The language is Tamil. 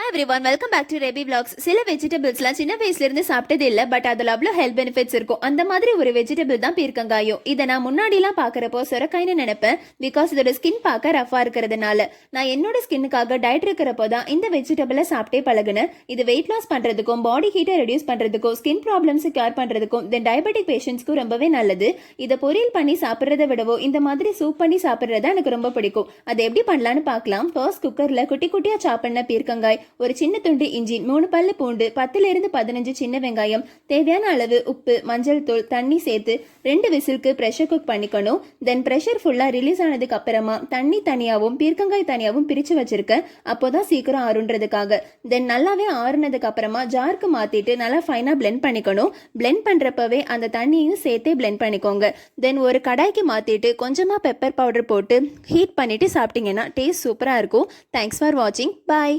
Everyone, welcome back to Reby vlogs. சில வெஜிடபிள்ஸ்லாம் சின்ன வயசுல இருந்து சாப்பிட்டது இல்ல, பட் அதுல அவ்வளோ ஹெல்த் பெனிஃபிட்ஸ் இருக்கும். அந்த மாதிரி ஒரு வெஜிடபிள் தான் பீர்க்கங்காயும். இதை நான் முன்னாடிலாம் பாக்குறப்போ சொரக்காய்னு நினைப்பேன், பிகாஸ் இதோட ஸ்கின் பார்க்க ரஃபா இருக்கிறதுனால. நான் என்னோட ஸ்கின்னுக்காக டயட் இருக்கிறப்போ தான் இந்த வெஜிடபிளை சாப்பிட்டே பழகுனேன். இது வெயிட் லாஸ் பண்றதுக்கும், பாடி ஹீட்டை ரெடியூஸ் பண்றதுக்கும், ஸ்கின் ப்ராப்ளம்ஸ் கியூர் பண்றதுக்கும், தென் டயபெட்டிக் பேஷண்ட்ஸ்க்கும் ரொம்பவே நல்லது. இதை பொரியல் பண்ணி சாப்பிட்றத விடவோ இந்த மாதிரி சூப் பண்ணி சாப்பிட்றதா எனக்கு ரொம்ப பிடிக்கும். அதை எப்படி பண்ணலான்னு பார்க்கலாம். ஃபர்ஸ்ட் குக்கர்ல குட்டி குட்டியா சாப் பண்ண பீர்க்கங்காய், ஒரு சின்ன துண்டு இஞ்சி, 3 பல்லு பூண்டு, 10 இருந்து 15 சின்ன வெங்காயம், தேவையான அளவு உப்பு, மஞ்சள் தூள், தண்ணி சேர்த்து 2 விசிலுக்கு ப்ரெஷர் குக் பண்ணிக்கணும். தென் ப்ரெஷர் ஃபுல்லா ரிலீஸ் ஆனதுக்கு அப்புறமா தண்ணி தனியாவும் பீர்க்கங்காய் தனியாவும் பிரிச்சு வச்சிருக்கேன். அப்போதான் சீக்கிரம் ஆறுன்றதுக்காக. தென் நல்லாவே ஆறுனதுக்கு அப்புறமா ஜாருக்கு மாத்திட்டு நல்லா ஃபைனா பிளெண்ட் பண்ணிக்கணும். பிளெண்ட் பண்றப்பவே அந்த தண்ணியும் சேர்த்தே பிளெண்ட் பண்ணிக்கோங்க. தென் ஒரு கடாய்க்கு மாத்திட்டு கொஞ்சமா பெப்பர் பவுடர் போட்டு ஹீட் பண்ணிட்டு சாப்பிட்டீங்கன்னா டேஸ்ட் சூப்பரா இருக்கும். தேங்க்ஸ் ஃபார் வாட்சிங். பாய்.